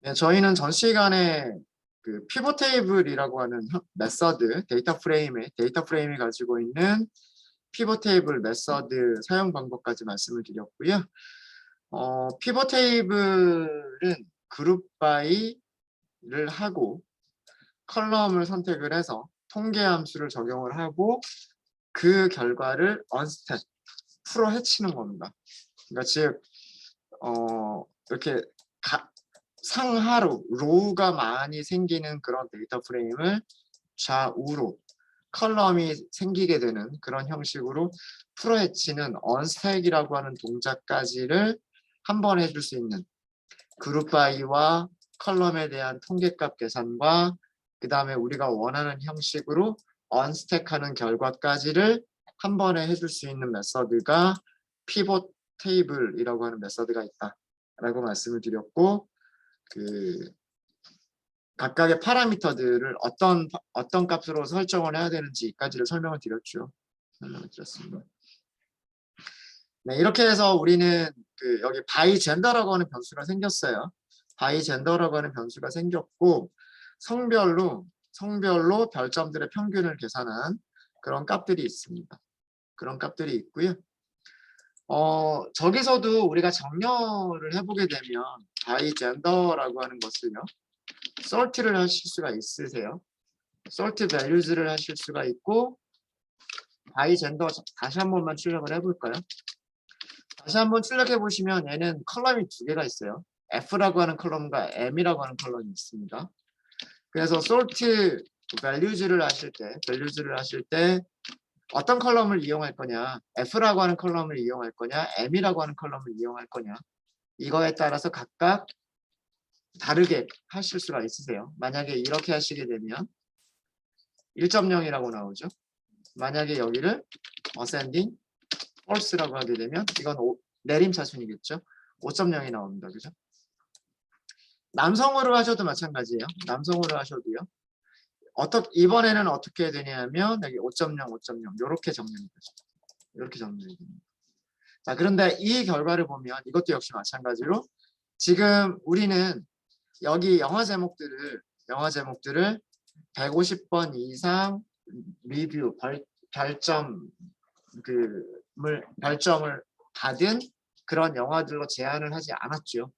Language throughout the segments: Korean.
네, 저희는 전 시간에 그 피벗 테이블이라고 하는 메서드, 데이터 프레임이 가지고 있는 피벗 테이블 메서드 사용 방법까지 말씀을 드렸고요. 피벗 테이블은 그룹 바이를 하고 컬럼을 선택을 해서 통계 함수를 적용을 하고 그 결과를 언스택, 풀어 헤치는 겁니다. 그러니까 즉 이렇게 상하로 로우가 많이 생기는 그런 데이터 프레임을 좌우로 컬럼이 생기게 되는 그런 형식으로 풀어헤치는 언스택이라고 하는 동작까지를 한 번 해줄 수 있는 그룹 바이와 컬럼에 대한 통계값 계산과 그 다음에 우리가 원하는 형식으로 언스택하는 결과까지를 한 번에 해줄 수 있는 메서드가 피벗 테이블이라고 하는 메서드가 있다라고 말씀을 드렸고, 그 각각의 파라미터들을 어떤 값으로 설정을 해야 되는지까지를 설명을 드렸죠. 설명을 드렸습니다. 네, 이렇게 해서 우리는 여기 바이 젠더라고 하는 변수가 생겼어요. 바이 젠더라고 하는 변수가 생겼고 성별로 별점들의 평균을 계산한 그런 값들이 있습니다. 그런 값들이 있고요. 저기서도 우리가 정렬을 해보게 되면 바이 젠더라고 하는 것을요. sort를 하실 수가 있으세요. sort values를 하실 수가 있고 바이 젠더 다시 한 번만 출력을 해볼까요? 다시 한번 출력해 보시면 얘는 컬럼이 두 개가 있어요. F라고 하는 컬럼과 M이라고 하는 컬럼이 있습니다. 그래서 sort values를 하실 때 어떤 컬럼을 이용할 거냐, F라고 하는 컬럼을 이용할 거냐, M이라고 하는 컬럼을 이용할 거냐, 이거에 따라서 각각 다르게 하실 수가 있으세요. 만약에 이렇게 하시게 되면 1.0이라고 나오죠. 만약에 여기를 ascending false라고 하게 되면 이건 내림차순이겠죠. 5.0이 나옵니다. 그죠? 남성으로 하셔도 마찬가지예요. 남성으로 하셔도요. 이번에는 어떻게 되냐면 여기 5.0, 5.0 이렇게 정렬이 되죠. 이렇게 정렬이 됩니다. 자, 그런데 이 결과를 보면 이것도 역시 마찬가지로 지금 우리는 여기 영화 제목들을 150번 이상 리뷰 별점을 받은 그런 영화들로 제한을 하지 않았죠.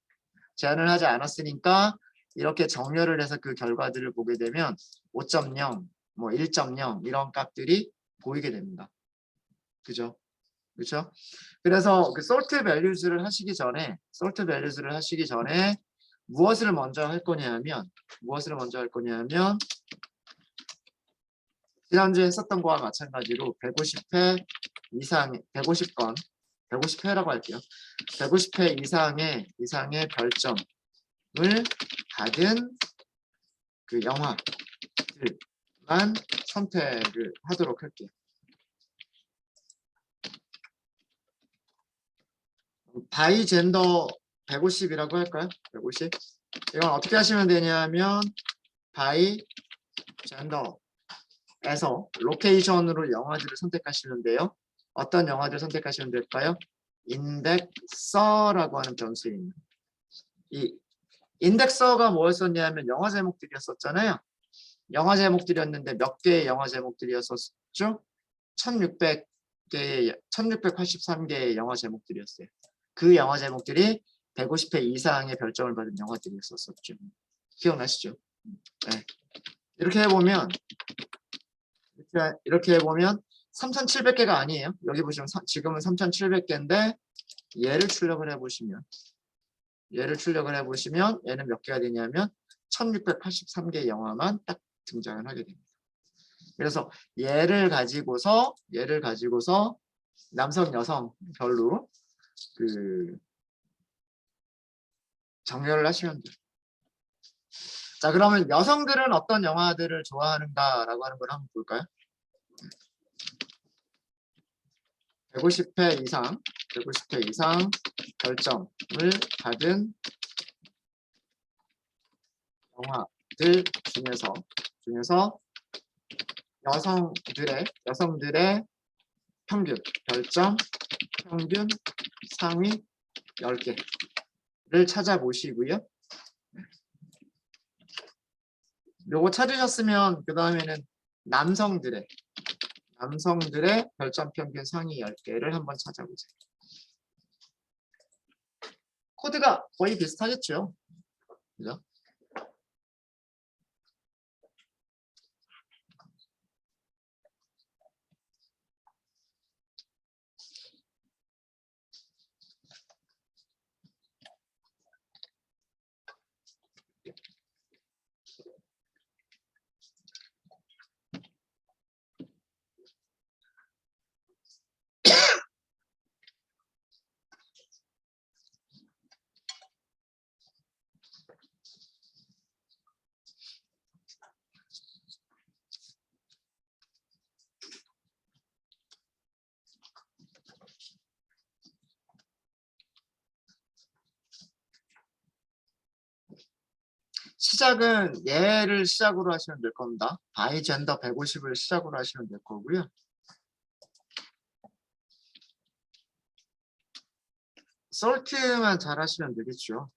제한을 하지 않았으니까 이렇게 정렬을 해서 그 결과들을 보게 되면 5.0, 뭐 1.0 이런 값들이 보이게 됩니다. 그죠? 그렇죠? 그래서 그 sort values를 하시기 전에 무엇을 먼저 할 거냐면 지난주에 했었던 거와 마찬가지로 150회 이상 150회라고 할게요. 150회 이상의 별점을 받은 그 영화들만 선택을 하도록 할게요. 바이 젠더 150이라고 할까요? 150. 이건 어떻게 하시면 되냐면 바이 젠더에서 로케이션으로 영화들을 선택하시면 돼요. 어떤 영화들을 선택하시면 될까요? 인덱서라고 하는 변수입니다. 이 인덱서가 뭐였었냐면 영화 제목들이었었잖아요. 영화 제목들이었는데 몇 개의 영화 제목들이었었죠? 1683개의 영화 제목들이었어요. 그 영화 제목들이 150회 이상의 별점을 받은 영화들이었었죠. 기억나시죠? 네. 이렇게 해보면 3,700개가 아니에요. 여기 보시면 지금은 3,700개인데 얘를 출력을 해보시면 얘는 몇 개가 되냐면 1683개의 영화만 딱 등장을 하게 됩니다. 그래서 얘를 가지고서 남성 여성 별로 정렬을 하시면 돼요. 자, 그러면 여성들은 어떤 영화들을 좋아하는가라고 하는 걸 한번 볼까요? 150회 이상 별점을 받은 영화들 중에서 여성들의 별점 평균 상위 10개를 찾아보시고요. 요거 찾으셨으면 그 다음에는 남성들의 별점 평균 상위 10개를 한번 찾아보세요. 코드가 거의 비슷하겠죠. 그죠? 시작은 얘를 시작으로 하시면 될 겁니다. 바이 젠더 150을 시작으로 하시면 될 거고요. 솔트만 잘 하시면 되겠죠.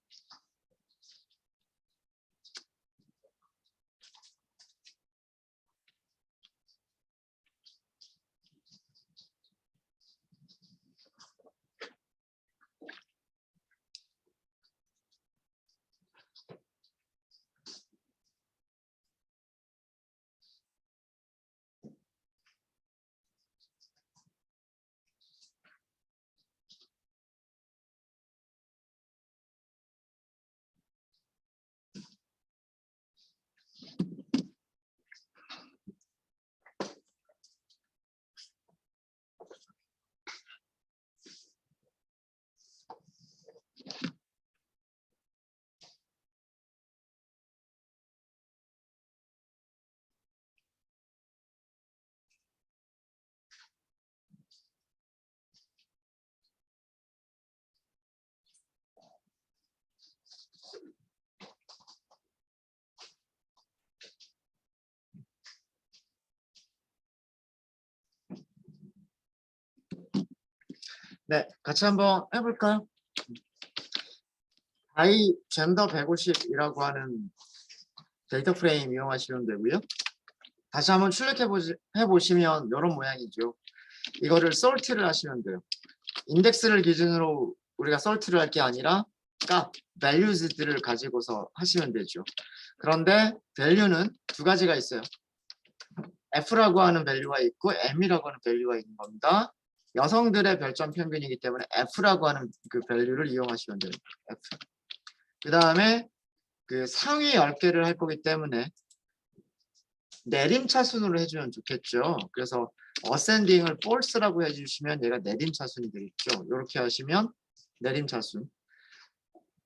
네, 같이 한번 해볼까요? 바이 젠더 150이라고 하는 데이터 프레임 이용하시면 되고요. 다시 한번 출력해보시면 이런 모양이죠. 이거를 솔트를 하시면 돼요. 인덱스를 기준으로 우리가 솔트를 할 게 아니라 값, values들을 가지고서 하시면 되죠. 그런데 value는 두 가지가 있어요. F라고 하는 value가 있고 M이라고 하는 value가 있는 겁니다. 여성들의 별점 평균이기 때문에 F라고 하는 그 value를 이용하시면 돼요. F. 그 다음에 그 상위 10개를 할 거기 때문에 내림차순으로 해주면 좋겠죠. 그래서 어센딩을 false라고 해주시면 얘가 내림차순이 되겠죠. 이렇게 하시면 내림차순.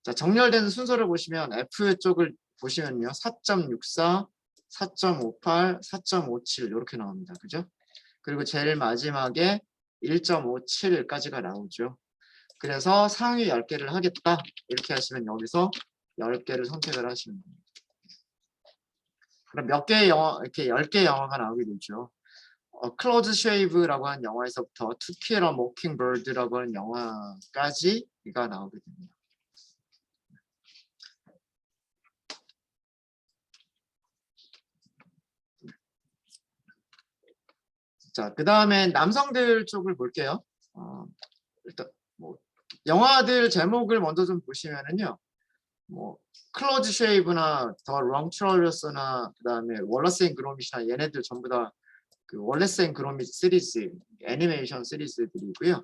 자, 정렬되는 순서를 보시면 F 쪽을 보시면요. 4.64, 4.58, 4.57 이렇게 나옵니다. 그죠? 그리고 제일 마지막에 1.57까지가 나오죠. 그래서 상위 10개를 하겠다. 이렇게 하시면 여기서 10개를 선택을 하시면 됩니다. 그럼 몇 개의 영화, 이렇게 10개의 영화가 나오게 되죠. 클로즈 쉐이브라고 하는 영화에서부터 To Kill a Mockingbird라고 하는 영화까지가 나오게 됩니다. 자, 그 다음에 남성들 쪽을 볼게요. 일단 뭐 영화들 제목을 먼저 좀 보시면은요. 뭐 클로즈 쉐이브나 더 롱트롤러스나 그 다음에 월러스 앤 그로밋이나 얘네들 전부 다 그 월러스 앤 그로밋 시리즈 애니메이션 시리즈들이고요.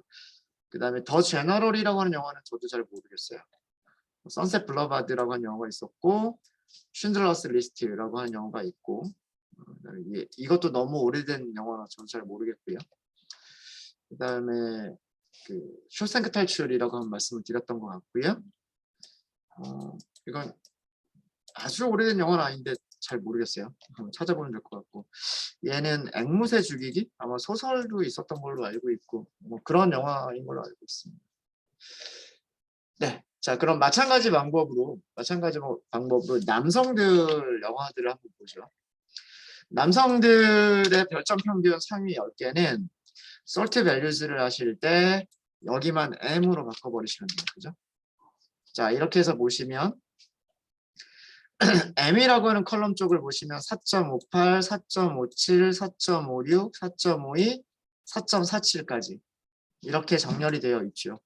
그 다음에 더 제너럴이라고 하는 영화는 저도 잘 모르겠어요. 선셋 블러바드라고 하는 영화가 있었고 쉰들러스 리스트라고 하는 영화가 있고 이것도 너무 오래된 영화라 저도 잘 모르겠고요. 그 다음에 그 쇼생크 탈출이라고 한 말씀을 드렸던 것 같고요. 이건 아주 오래된 영화는 아닌데 잘 모르겠어요. 한번 찾아보면 될 것 같고 얘는 앵무새 죽이기 아마 소설도 있었던 걸로 알고 있고 뭐 그런 영화인 걸로 알고 있습니다. 네, 자 그럼 마찬가지 방법으로 남성들 영화들을 한번 보죠. 남성들의 별점 평균 상위 10개는 솔트 밸류스를 하실 때 여기만 M으로 바꿔버리시면 돼요. 그죠? 자 이렇게 해서 보시면 M이라고 하는 컬럼 쪽을 보시면 4.58, 4.57, 4.56, 4.52, 4.47까지 이렇게 정렬이 되어 있죠.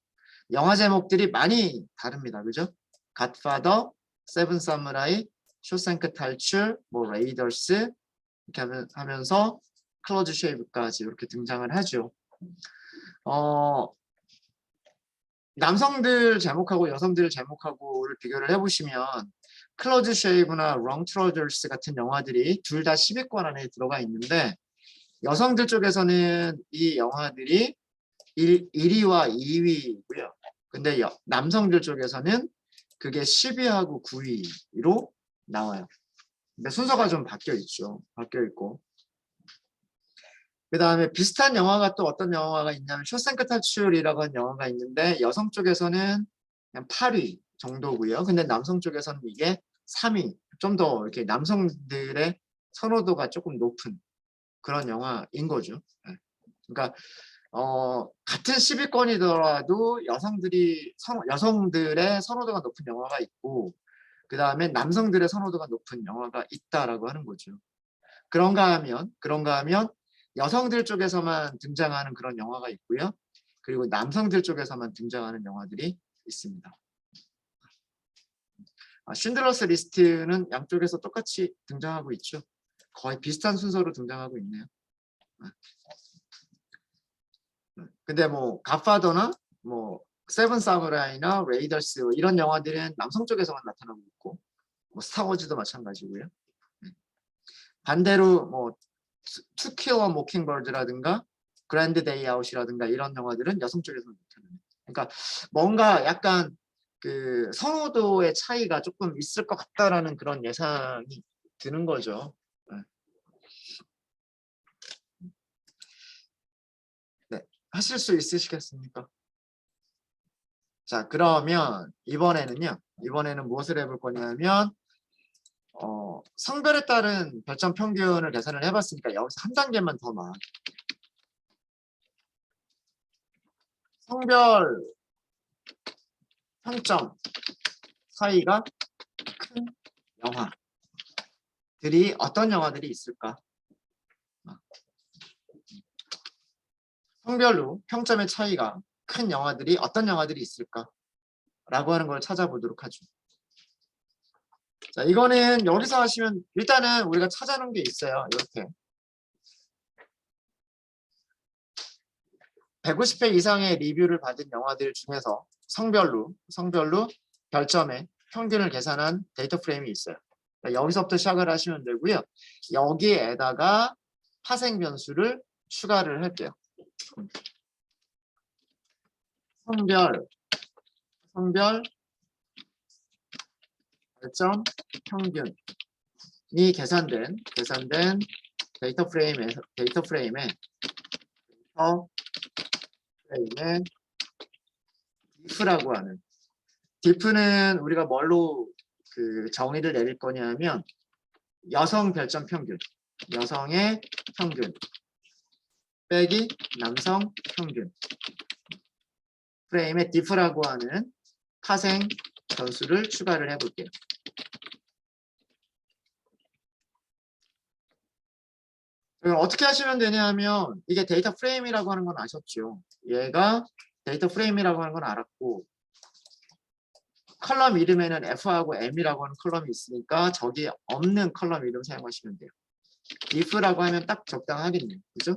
영화 제목들이 많이 다릅니다. 그죠? 갓파더, 세븐 사무라이, 쇼생크 탈출, 뭐 레이더스 이렇게 하면서 클로즈 쉐이브까지 이렇게 등장을 하죠. 남성들 제목하고 여성들 제목하고를 비교를 해보시면 클로즈 쉐이브나 롱 트로저스 같은 영화들이 둘 다 10위권 안에 들어가 있는데 여성들 쪽에서는 이 영화들이 1위와 2위고요. 근데 남성들 쪽에서는 그게 10위하고 9위로 나와요. 근데 순서가 좀 바뀌어 있죠. 바뀌어 있고. 그 다음에 비슷한 영화가 또 어떤 영화가 있냐면 쇼생크 탈출이라고 하는 영화가 있는데 여성 쪽에서는 그냥 8위 정도고요. 근데 남성 쪽에서는 이게 3위. 좀 더 이렇게 남성들의 선호도가 조금 높은 그런 영화인 거죠. 네. 그러니까 같은 10위권이더라도 여성들의 선호도가 높은 영화가 있고 그 다음에 남성들의 선호도가 높은 영화가 있다라고 하는 거죠. 그런가 하면 여성들 쪽에서만 등장하는 그런 영화가 있고요. 그리고 남성들 쪽에서만 등장하는 영화들이 있습니다. 쉰들러스 리스트는 양쪽에서 똑같이 등장하고 있죠. 거의 비슷한 순서로 등장하고 있네요. 근데 뭐 갓파더나 뭐 세븐 사무라이나 레이더스 이런 영화들은 남성 쪽에서만 나타나고 있고 뭐 스타워즈도 마찬가지고요. 반대로 뭐 투 킬러 모킹버드라든가 그랜드 데이 아웃이라든가 이런 영화들은 여성 쪽에서 나타나요. 그러니까 뭔가 약간 그 선호도의 차이가 조금 있을 것 같다라는 그런 예상이 드는 거죠. 네, 하실 수 있으시겠습니까? 자, 그러면 이번에는 무엇을 해볼 거냐면 성별에 따른 별점 평균을 계산을 해봤으니까 여기서 한 단계만 더 나아. 성별 평점 사이가 큰 영화들이 어떤 영화들이 있을까? 성별로 평점의 차이가 큰 영화들이 어떤 영화들이 있을까? 라고 하는 걸 찾아보도록 하죠. 자, 이거는 여기서 하시면 일단은 우리가 찾아놓은 게 있어요. 이렇게 150회 이상의 리뷰를 받은 영화들 중에서 성별로 별점의 평균을 계산한 데이터 프레임이 있어요. 그러니까 여기서부터 시작을 하시면 되고요. 여기에다가 파생 변수를 추가를 할게요. 성별 별점 평균이 계산된 데이터 프레임의 diff라고 하는 diff는 우리가 뭘로 그 정의를 내릴 거냐면 여성 별점 평균, 여성의 평균 빼기 남성 평균 프레임에 diff라고 하는 파생 변수를 추가를 해볼게요. 어떻게 하시면 되냐 하면 이게 데이터 프레임이라고 하는 건 아셨죠? 얘가 데이터 프레임이라고 하는 건 알았고 컬럼 이름에는 F하고 M이라고 하는 컬럼이 있으니까 저기 없는 컬럼 이름 사용하시면 돼요. if라고 하면 딱 적당하겠네요. 그죠?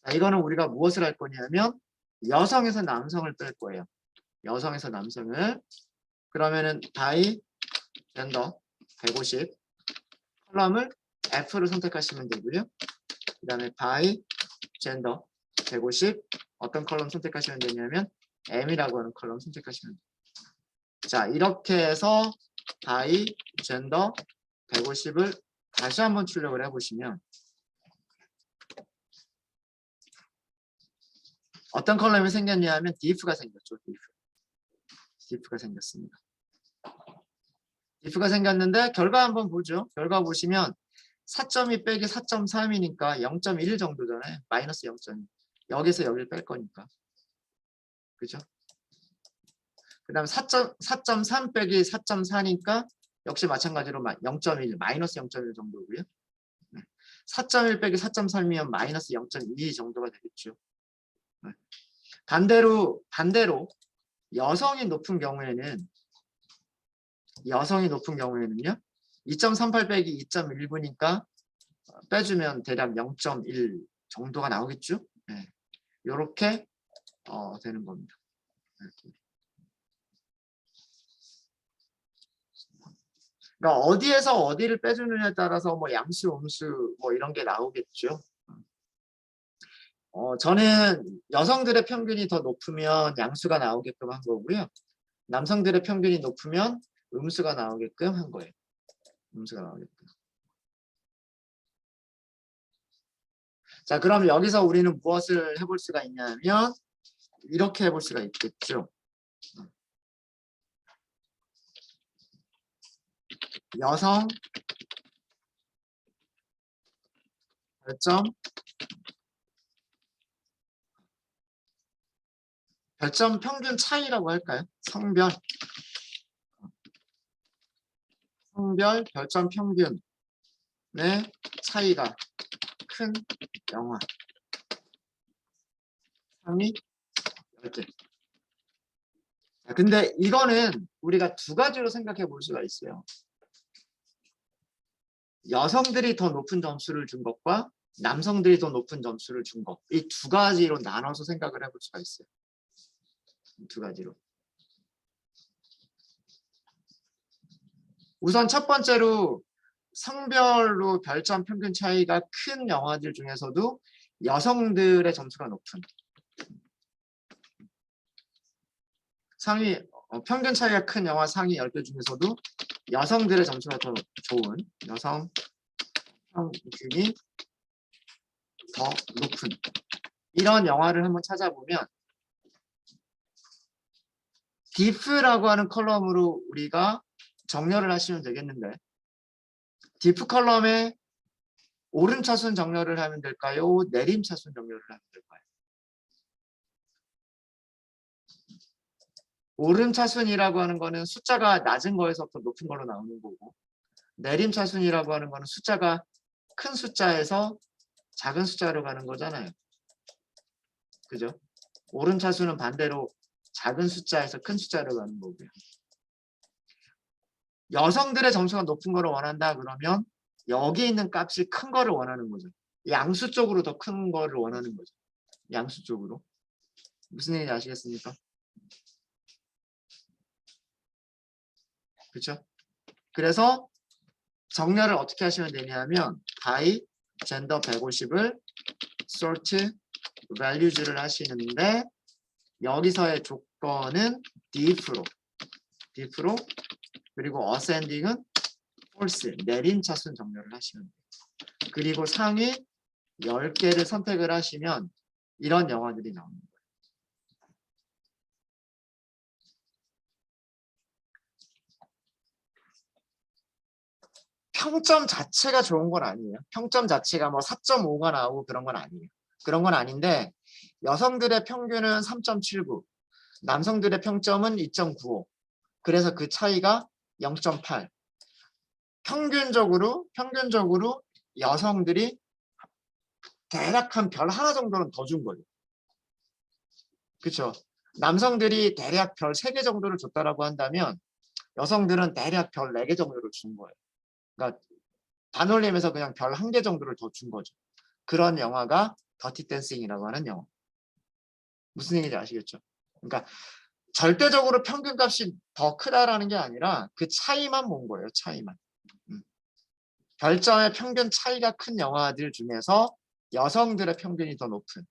자, 이거는 우리가 무엇을 할 거냐면 여성에서 남성을 뺄 거예요. 여성에서 남성을 그러면은 by 젠더 150 컬럼을 F를 선택하시면 되고요. 그 다음에 by 젠더 150 어떤 컬럼 선택하시면 되냐면 M이라고 하는 컬럼 선택하시면 돼요. 자, 이렇게 해서 by 젠더 150을 다시 한번 출력을 해보시면 어떤 컬럼이 생겼냐 하면 diff가 생겼죠. diff가 생겼습니다. diff가 생겼는데 결과 한번 보죠. 결과 보시면 4.2 빼기 4.3이니까 0.1 정도잖아요. 마이너스 0.2. 여기서 여기를 뺄 거니까. 그죠? 그 다음 4.3 빼기 4.4니까 역시 마찬가지로 0.1, 마이너스 0.1 정도고요. 4.1 빼기 4.3이면 마이너스 0.2 정도가 되겠죠. 반대로 여성이 높은 경우에는요. 2.38 빼기 2.19니까 빼주면 대략 0.1 정도가 나오겠죠. 이렇게 되는 겁니다. 이렇게. 그러니까 어디에서 어디를 빼주느냐에 따라서 뭐 양수, 음수 뭐 이런 게 나오겠죠. 저는 여성들의 평균이 더 높으면 양수가 나오게끔 한 거고요. 남성들의 평균이 높으면 음수가 나오게끔 한 거예요. 음수가 나오게끔. 자, 그럼 여기서 우리는 무엇을 해볼 수가 있냐면 이렇게 해볼 수가 있겠죠. 여성 별점 평균 차이라고 할까요? 성별 별점 평균의 차이가 큰 영화 상위 10개. 근데 이거는 우리가 두 가지로 생각해 볼 수가 있어요. 여성들이 더 높은 점수를 준 것과 남성들이 더 높은 점수를 준 것. 이 두 가지로 나눠서 생각을 해볼 수가 있어요. 두 가지로. 우선 첫 번째로 성별로 별점 평균 차이가 큰 영화들 중에서도 여성들의 점수가 높은 평균 차이가 큰 영화 상위 10개 중에서도 여성들의 점수가 더 좋은 여성 평균이 더 높은 이런 영화를 한번 찾아보면 diff라고 하는 컬럼으로 우리가 정렬을 하시면 되겠는데 diff 컬럼에 오름차순 정렬을 하면 될까요? 내림차순 정렬을 하면 될까요? 오름차순이라고 하는 거는 숫자가 낮은 거에서부터 높은 걸로 나오는 거고 내림차순이라고 하는 거는 숫자가 큰 숫자에서 작은 숫자로 가는 거잖아요. 그죠? 오름차순은 반대로 작은 숫자에서 큰 숫자로 가는 거고요. 여성들의 점수가 높은 거를 원한다 그러면 여기 있는 값이 큰 거를 원하는 거죠. 양수 쪽으로 더 큰 거를 원하는 거죠. 양수 쪽으로. 무슨 얘기인지 아시겠습니까? 그렇죠? 그래서 정렬을 어떻게 하시면 되냐면 by gender 150을 sort values를 하시는데 여기서의 조건은 diff로 그리고 ascending은 false 내림차순 정렬을 하시면 돼요. 그리고 상위 10개를 선택을 하시면 이런 영화들이 나옵니다. 평점 자체가 좋은 건 아니에요. 평점 자체가 뭐 4.5가 나오고 그런 건 아니에요. 그런 건 아닌데 여성들의 평균은 3.79, 남성들의 평점은 2.95. 그래서 그 차이가 0.8. 평균적으로 여성들이 대략 한 별 하나 정도는 더 준 거예요. 그렇죠? 남성들이 대략 별 3개 정도를 줬다라고 한다면 여성들은 대략 별 4개 정도를 준 거예요. 그러니까 반올림에서 그냥 별 1개 정도를 더 준 거죠. 그런 영화가 더티 댄싱이라고 하는 영화. 무슨 얘기인지 아시겠죠? 그러니까 절대적으로 평균값이 더 크다라는 게 아니라 그 차이만 본 거예요. 차이만. 별점의 평균 차이가 큰 영화들 중에서 여성들의 평균이 더 높은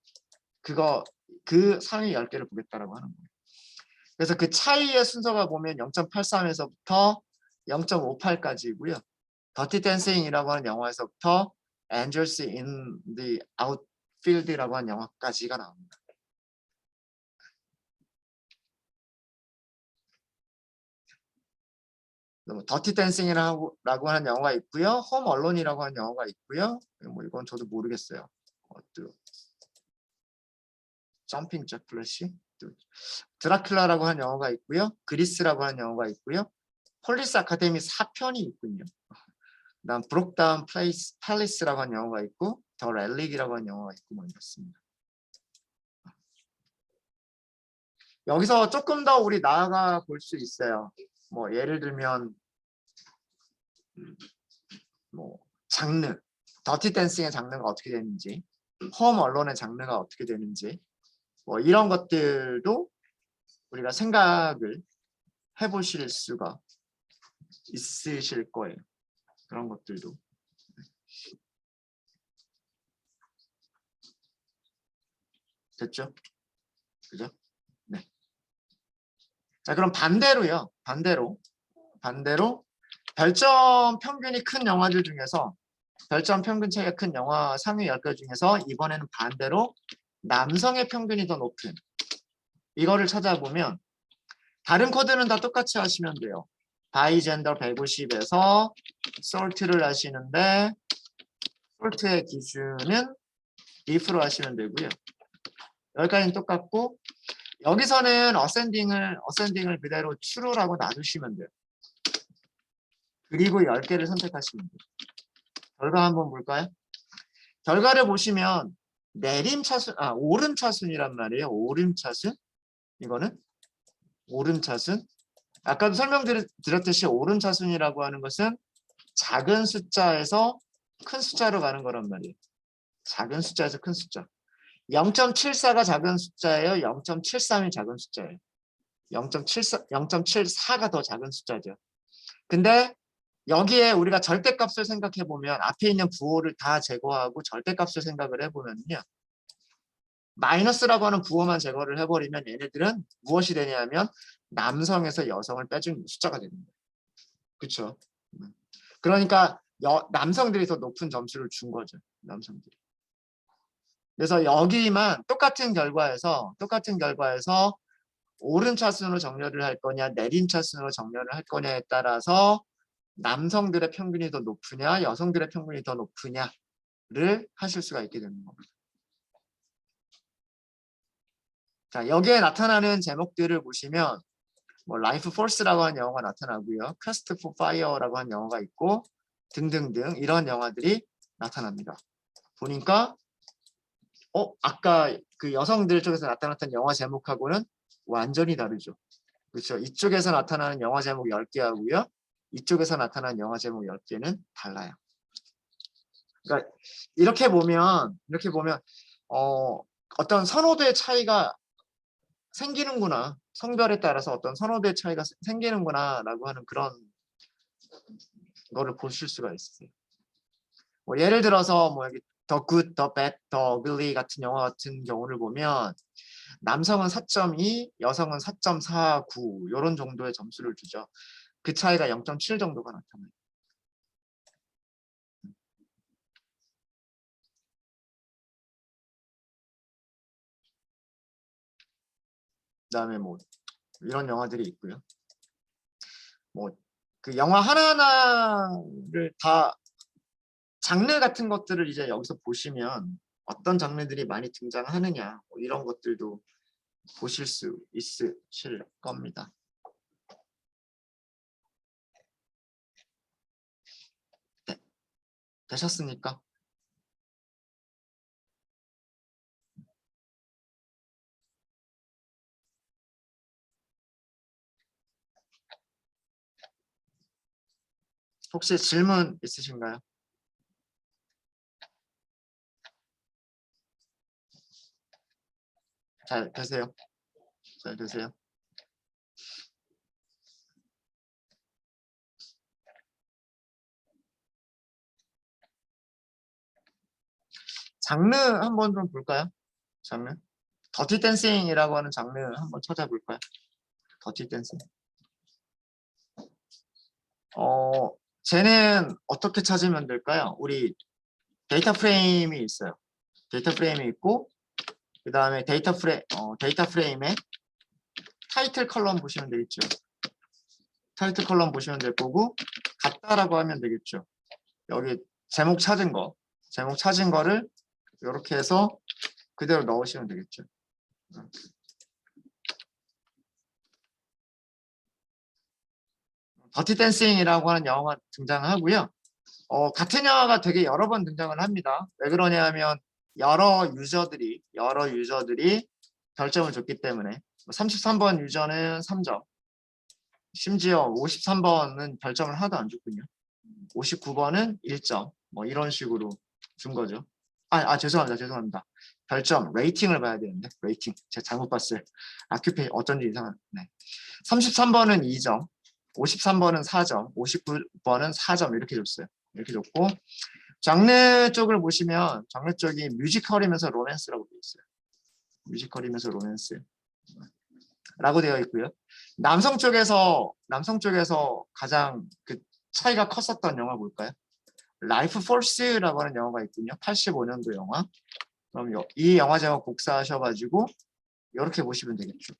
그 상위 10개를 보겠다라고 하는 거예요. 그래서 그 차이의 순서가 보면 0.83에서부터 0.58까지이고요. 더티 댄싱이라고 하는 영화에서부터 Angels in the Outfield라고 하는 영화까지가 나옵니다. 더티 댄싱이라고 하는 영화가 있고요. 홈 얼론이라고 하는 영화가 있고요. 뭐 이건 저도 모르겠어요. 점핑 잭 플래시, 드라큘라라고 하는 영화가 있고요. 그리스라고 하는 영화가 있고요. 폴리스 아카데미 4편이 있군요. 그다음 브록다운 플레이스라고 하는 영화가 있고 더 렐릭이라고 하는 영화가 있고 뭐 이렇습니다. 여기서 조금 더 우리 나아가 볼 수 있어요. 뭐 예를 들면 뭐 장르, 더티 댄싱의 장르가 어떻게 되는지, 홈 언론의 장르가 어떻게 되는지, 뭐 이런 것들도 우리가 생각을 해보실 수가 있으실 거예요. 그런 것들도. 됐죠? 그죠? 네. 자, 그럼 반대로요. 반대로 별점 평균이 큰 영화들 중에서 별점 평균 차이가 큰 영화 상위 10개 중에서 이번에는 반대로 남성의 평균이 더 높은 이거를 찾아보면 다른 코드는 다 똑같이 하시면 돼요. 바이젠더 150에서 솔트를 하시는데 솔트의 기준은 if로 하시면 되고요. 여기까지는 똑같고 여기서는 어센딩을 그대로 true라고 놔두시면 돼요. 그리고 10개를 선택하시면 돼요. 결과 한번 볼까요? 결과를 보시면 오름차순이란 말이에요. 오름차순. 이거는 오름차순. 아까도 설명드렸듯이 오름차순이라고 하는 것은 작은 숫자에서 큰 숫자로 가는 거란 말이에요. 작은 숫자에서 큰 숫자. 0.74가 작은 숫자예요. 0.73이 작은 숫자예요. 0.74가 더 작은 숫자죠. 근데 여기에 우리가 절대값을 생각해 보면 앞에 있는 부호를 다 제거하고 절대값을 생각을 해보면요. 마이너스라고 하는 부호만 제거를 해버리면 얘네들은 무엇이 되냐면 남성에서 여성을 빼준 숫자가 됩니다. 그렇죠? 그러니까 남성들이 더 높은 점수를 준 거죠. 남성들이. 그래서 여기만 똑같은 결과에서 오름차순으로 정렬을 할 거냐 내림차순으로 정렬을 할 거냐에 따라서 남성들의 평균이 더 높으냐 여성들의 평균이 더 높으냐를 하실 수가 있게 되는 겁니다. 자, 여기에 나타나는 제목들을 보시면 뭐 라이프 포스라고 하는 영화가 나타나고요. 퀘스트 포 파이어라고 하는 영화가 있고 등등등 이런 영화들이 나타납니다. 보니까 아까 그 여성들 쪽에서 나타났던 영화 제목하고는 완전히 다르죠. 그렇죠. 이쪽에서 나타나는 영화 제목 10개 하고요. 이쪽에서 나타나는 영화 제목 10개는 달라요. 그러니까 이렇게 보면 어떤 선호도의 차이가 생기는구나. 성별에 따라서 어떤 선호도의 차이가 생기는구나 라고 하는 그런 거를 보실 수가 있어요. 뭐 예를 들어서 뭐 여기 더 굿, 더 배, 더 어글리 같은 영화 같은 경우를 보면 남성은 4.2, 여성은 4.49 이런 정도의 점수를 주죠. 그 차이가 0.7 정도가 나타나요. 그다음에 뭐 이런 영화들이 있고요. 뭐 그 영화 하나하나를 다 장르 같은 것들을 이제 여기서 보시면 어떤 장르들이 많이 등장하느냐 뭐 이런 것들도 보실 수 있으실 겁니다. 네, 되셨습니까? 혹시 질문 있으신가요? 잘 되세요? 잘 되세요? 장르 한번 좀 볼까요? 장르. 더티 댄싱이라고 하는 장르 한번 찾아볼까요? 더티 댄싱. 쟤는 어떻게 찾으면 될까요? 우리 데이터 프레임이 있어요. 데이터 프레임이 있고 그 다음에 데이터 프레임에 타이틀 컬럼 보시면 되겠죠. 타이틀 컬럼 보시면 될 거고 같다라고 하면 되겠죠. 여기 제목 찾은 거를 이렇게 해서 그대로 넣으시면 되겠죠. 더티 댄싱이라고 하는 영화가 등장하고요. 같은 영화가 되게 여러 번 등장을 합니다. 왜 그러냐면 여러 유저들이 별점을 줬기 때문에 33번 유저는 3점, 심지어 53번은 별점을 하나도 안 줬군요. 59번은 1점, 뭐 이런 식으로 준 거죠. 죄송합니다. 별점, 레이팅을 봐야 되는데, 레이팅. 제가 잘못 봤어요. 아큐페이 어쩐지 이상한. 네. 33번은 2점, 53번은 4점, 59번은 4점 이렇게 줬어요. 이렇게 줬고, 장르 쪽을 보시면 장르 쪽이 뮤지컬이면서 로맨스라고 되어 있어요. 뮤지컬이면서 로맨스. 라고 되어 있고요. 남성 쪽에서 가장 그 차이가 컸었던 영화 볼까요? 라이프 포스라고 하는 영화가 있군요. 85년도 영화. 그럼 이 영화 제목 복사하셔가지고 이렇게 보시면 되겠죠.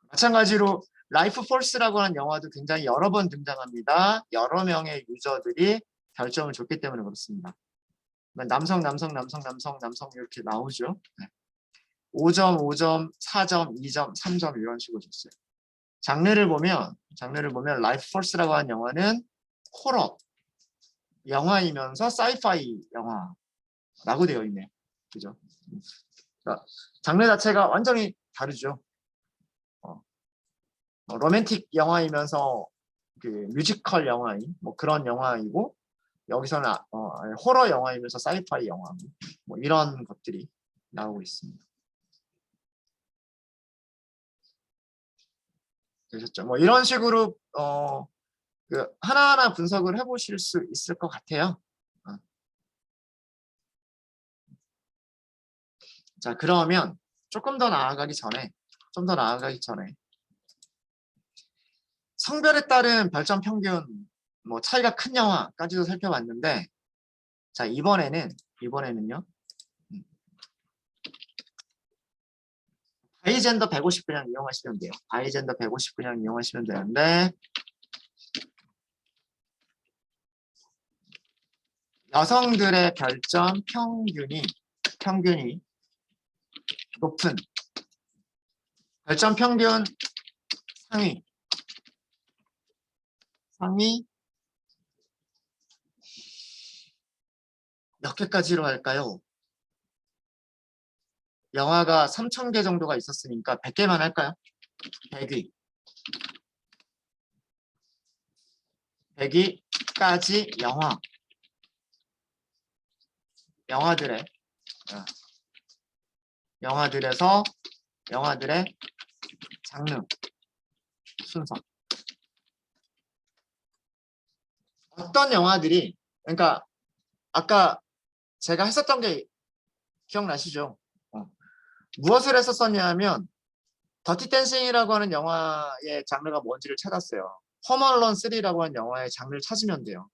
마찬가지로 라이프 포스라고 하는 영화도 굉장히 여러 번 등장합니다. 여러 명의 유저들이 별점을 줬기 때문에 그렇습니다. 남성 이렇게 나오죠. 네. 5점, 5점, 4점, 2점, 3점 이런 식으로 줬어요. 장르를 보면 라이프 포스라고 하는 영화는 호러 영화이면서 사이파이 영화라고 되어 있네요. 그죠? 그러니까 장르 자체가 완전히 다르죠. 로맨틱 영화이면서 그 뮤지컬 영화인 뭐 그런 영화이고 여기서는 호러 영화이면서 사이파이 영화 뭐 이런 것들이 나오고 있습니다. 되셨죠? 뭐 이런 식으로 그 하나하나 분석을 해보실 수 있을 것 같아요. 자, 그러면 조금 더 나아가기 전에 성별에 따른 별점 평균 뭐 차이가 큰 영화까지도 살펴봤는데, 자 이번에는요 바이젠더 150 그냥 이용하시면 돼요. 바이젠더 150 그냥 이용하시면 되는데, 여성들의 별점 평균이 높은 별점 평균 상위 몇 개까지로 할까요? 영화가 3,000개 정도가 있었으니까 100개만 할까요? 100위. 100위까지 영화들의 장르 순서. 어떤 영화들이, 그러니까 아까 제가 했었던 게 기억나시죠? 무엇을 했었었냐면 더티 댄싱이라고 하는 영화의 장르가 뭔지를 찾았어요. 홈얼런 3라고 하는 영화의 장르를 찾으면 돼요.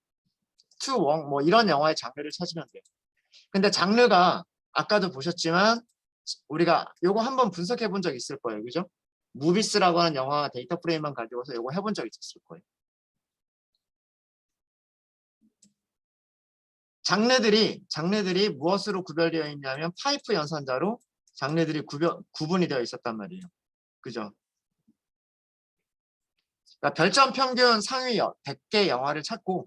투 웡 뭐 이런 영화의 장르를 찾으면 돼요. 근데 장르가 아까도 보셨지만 우리가 요거 한번 분석해 본 적 있을 거예요. 그죠? 무비스라고 하는 영화 데이터 프레임만 가지고서 요거 해본 적 있었을 거예요. 장르들이 무엇으로 구별되어 있냐면 파이프 연산자로 장르들이 구분이 되어 있었단 말이에요. 그죠? 그러니까 별점 평균 상위 100개 영화를 찾고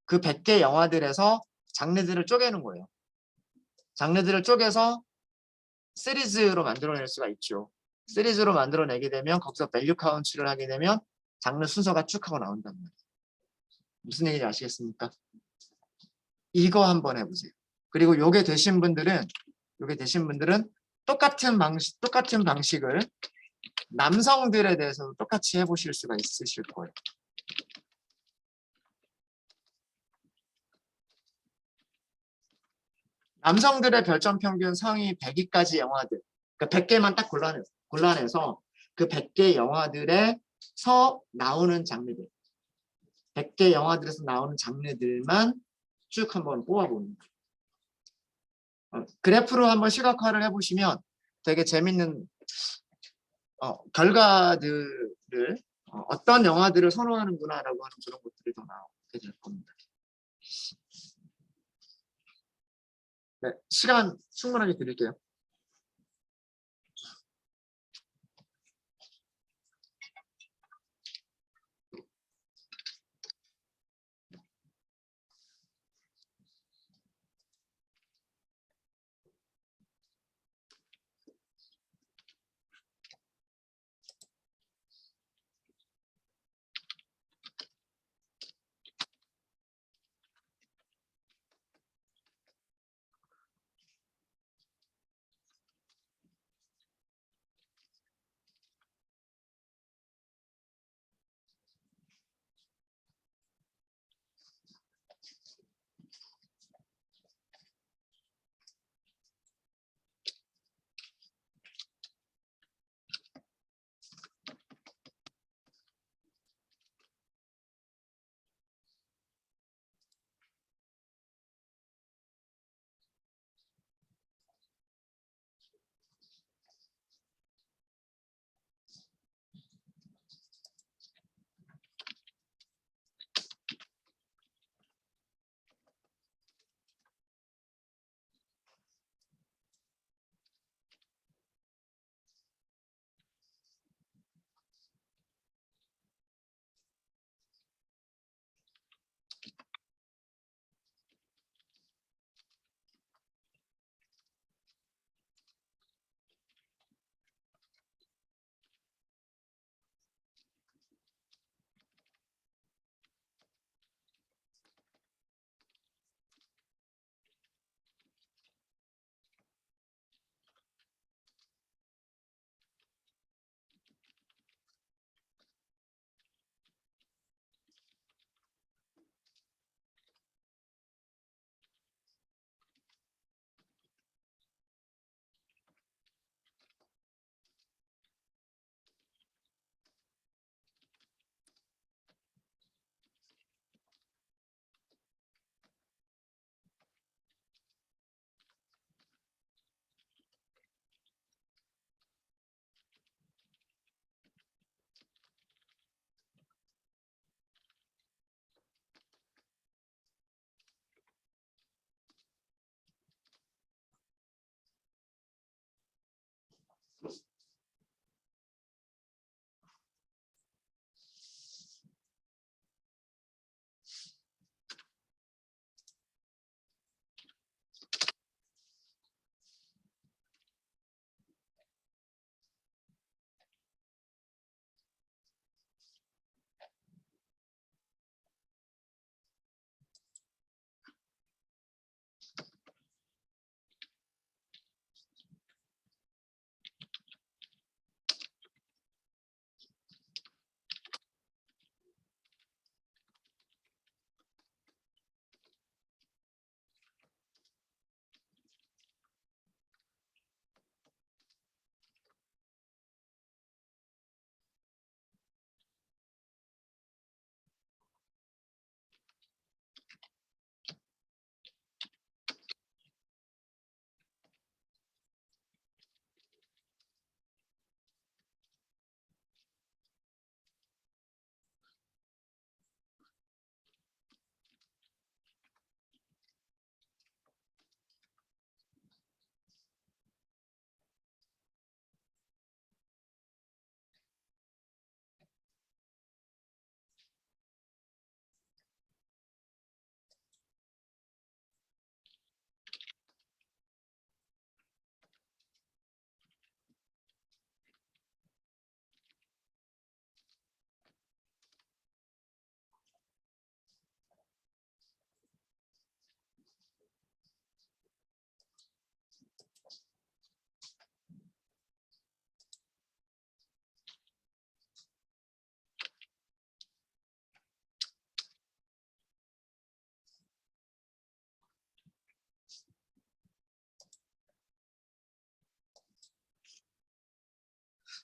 그 100개 영화들에서 장르들을 쪼개는 거예요. 장르들을 쪼개서 시리즈로 만들어낼 수가 있죠. 시리즈로 만들어내게 되면 거기서 밸류 카운트를 하게 되면 장르 순서가 쭉 하고 나온단 말이에요. 무슨 얘기인지 아시겠습니까? 이거 한번 해보세요. 그리고 요게 되신 분들은 똑같은 방식을 남성들에 대해서 똑같이 해보실 수가 있으실 거예요. 남성들의 별점 평균 상위 100위까지 영화들, 그러니까 100개만 딱 골라내서 그 100개 영화들에서 나오는 장르들, 100개 영화들에서 나오는 장르들만 쭉 한번 뽑아보는 거예요. 그래프로 한번 시각화를 해보시면 되게 재밌는 결과들을 어떤 영화들을 선호하는구나라고 하는 그런 것들이 더 나오게 될 겁니다. 네, 시간 충분하게 드릴게요.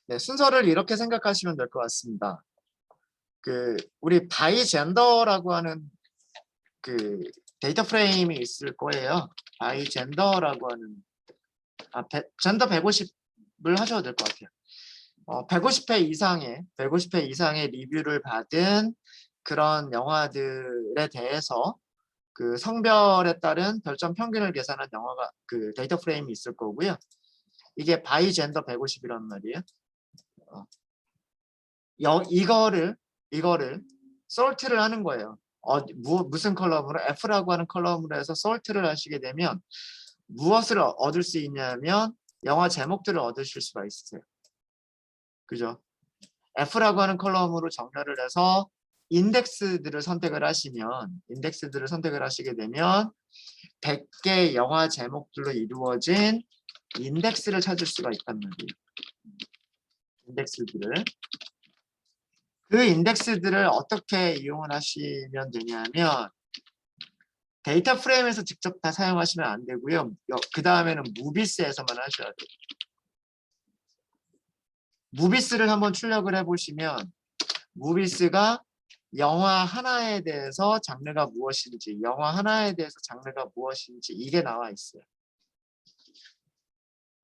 네, 순서를 이렇게 생각하시면 될 것 같습니다. 우리 바이젠더라고 하는 그 데이터 프레임이 있을 거예요. 바이젠더라고 하는 젠더 150을 하셔도 될 것 같아요. 150회 이상의 리뷰를 받은 그런 영화들에 대해서 그 성별에 따른 별점 평균을 계산한 영화가 그 데이터 프레임이 있을 거고요. 이게 바이젠더 150이란 말이에요. 이거를 솔트를 하는 거예요. 무슨 컬럼으로? F라고 하는 컬럼으로 해서 솔트를 하시게 되면 무엇을 얻을 수 있냐면 영화 제목들을 얻으실 수가 있으세요. 그죠? F라고 하는 컬럼으로 정렬을 해서 인덱스들을 선택을 하시게 되면 100개 영화 제목들로 이루어진 인덱스를 찾을 수가 있단 말이에요. 인덱스들을. 그 인덱스들을 어떻게 이용을 하시면 되냐면 데이터 프레임에서 직접 다 사용하시면 안 되고요. 그 다음에는 무비스에서만 하셔야 돼요. 무비스를 한번 출력을 해보시면 무비스가 영화 하나에 대해서 장르가 무엇인지 이게 나와 있어요.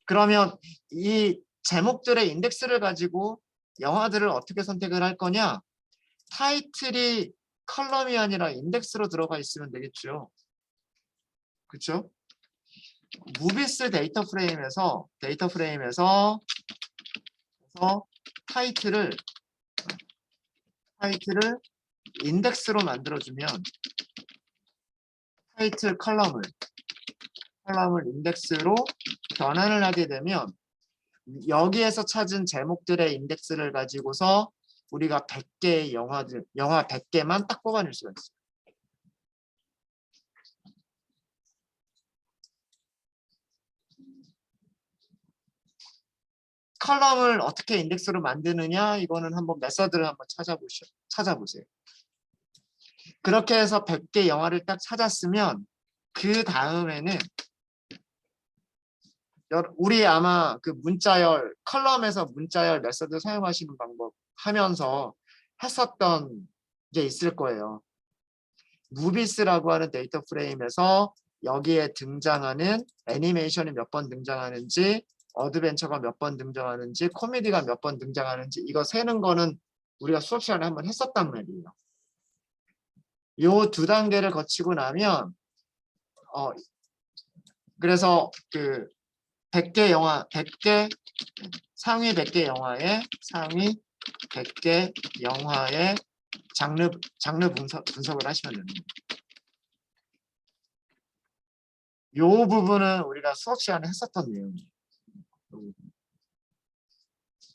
그러면 이 제목들의 인덱스를 가지고 영화들을 어떻게 선택을 할 거냐? 타이틀이 컬럼이 아니라 인덱스로 들어가 있으면 되겠죠. 그렇죠? 무비스 데이터 프레임에서 타이틀을 인덱스로 만들어주면 타이틀 컬럼을 인덱스로 변환을 하게 되면 여기에서 찾은 제목들의 인덱스를 가지고서 우리가 100개의 영화 100개만 딱 뽑아낼 수가 있어요. 컬럼을 어떻게 인덱스로 만드느냐 이거는 한번 메서드를 한번 찾아보세요. 그렇게 해서 100개 영화를 딱 찾았으면 그 다음에는 우리 아마 그 컬럼에서 문자열 메서드 사용하시는 방법 하면서 했었던 게 있을 거예요. 무비스라고 하는 데이터 프레임에서 여기에 등장하는 애니메이션이 몇 번 등장하는지, 어드벤처가 몇 번 등장하는지, 코미디가 몇 번 등장하는지 이거 세는 거는 우리가 수업 시간에 한번 했었단 말이에요. 요 두 단계를 거치고 나면 그래서 그 100개 영화, 상위 100개 영화의 장르 분석을 하시면 됩니다. 요 부분은 우리가 수업 시간에 했었던 내용이에요.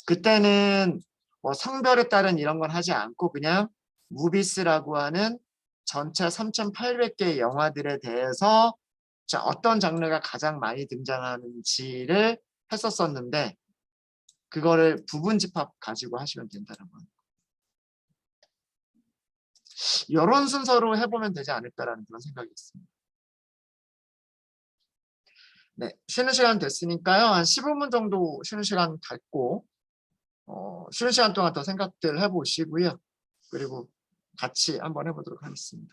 그때는 뭐 성별에 따른 이런 건 하지 않고 그냥 무비스라고 하는 전체 3,800개의 영화들에 대해서 어떤 장르가 가장 많이 등장하는지를 했었었는데 그거를 부분 집합 가지고 하시면 된다는 거예요. 이런 순서로 해보면 되지 않을까라는 그런 생각이 있습니다. 네, 쉬는 시간 됐으니까요. 한 15분 정도 쉬는 시간 갖고 쉬는 시간 동안 더 생각들 해보시고요. 그리고 같이 한번 해보도록 하겠습니다.